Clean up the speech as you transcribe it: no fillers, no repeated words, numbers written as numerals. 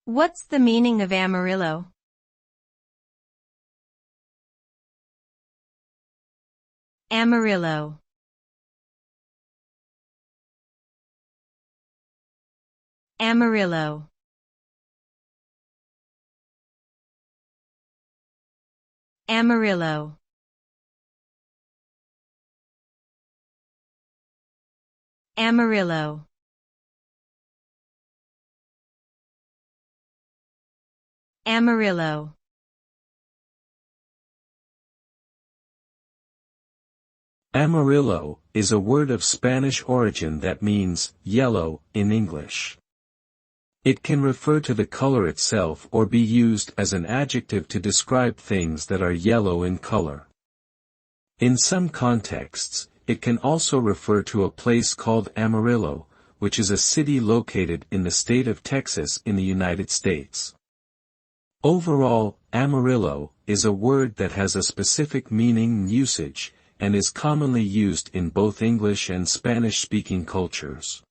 What's the meaning of amarillo? Amarillo. Amarillo. Amarillo. Amarillo. Amarillo. Amarillo is a word of Spanish origin that means yellow in English. It can refer to the color itself or be used as an adjective to describe things that are yellow in color. In some contexts, it can also refer to a place called Amarillo, which is a city located in the state of Texas in the United States. Overall, Amarillo is a word that has a specific meaning and usage, and is commonly used in both English and Spanish-speaking cultures.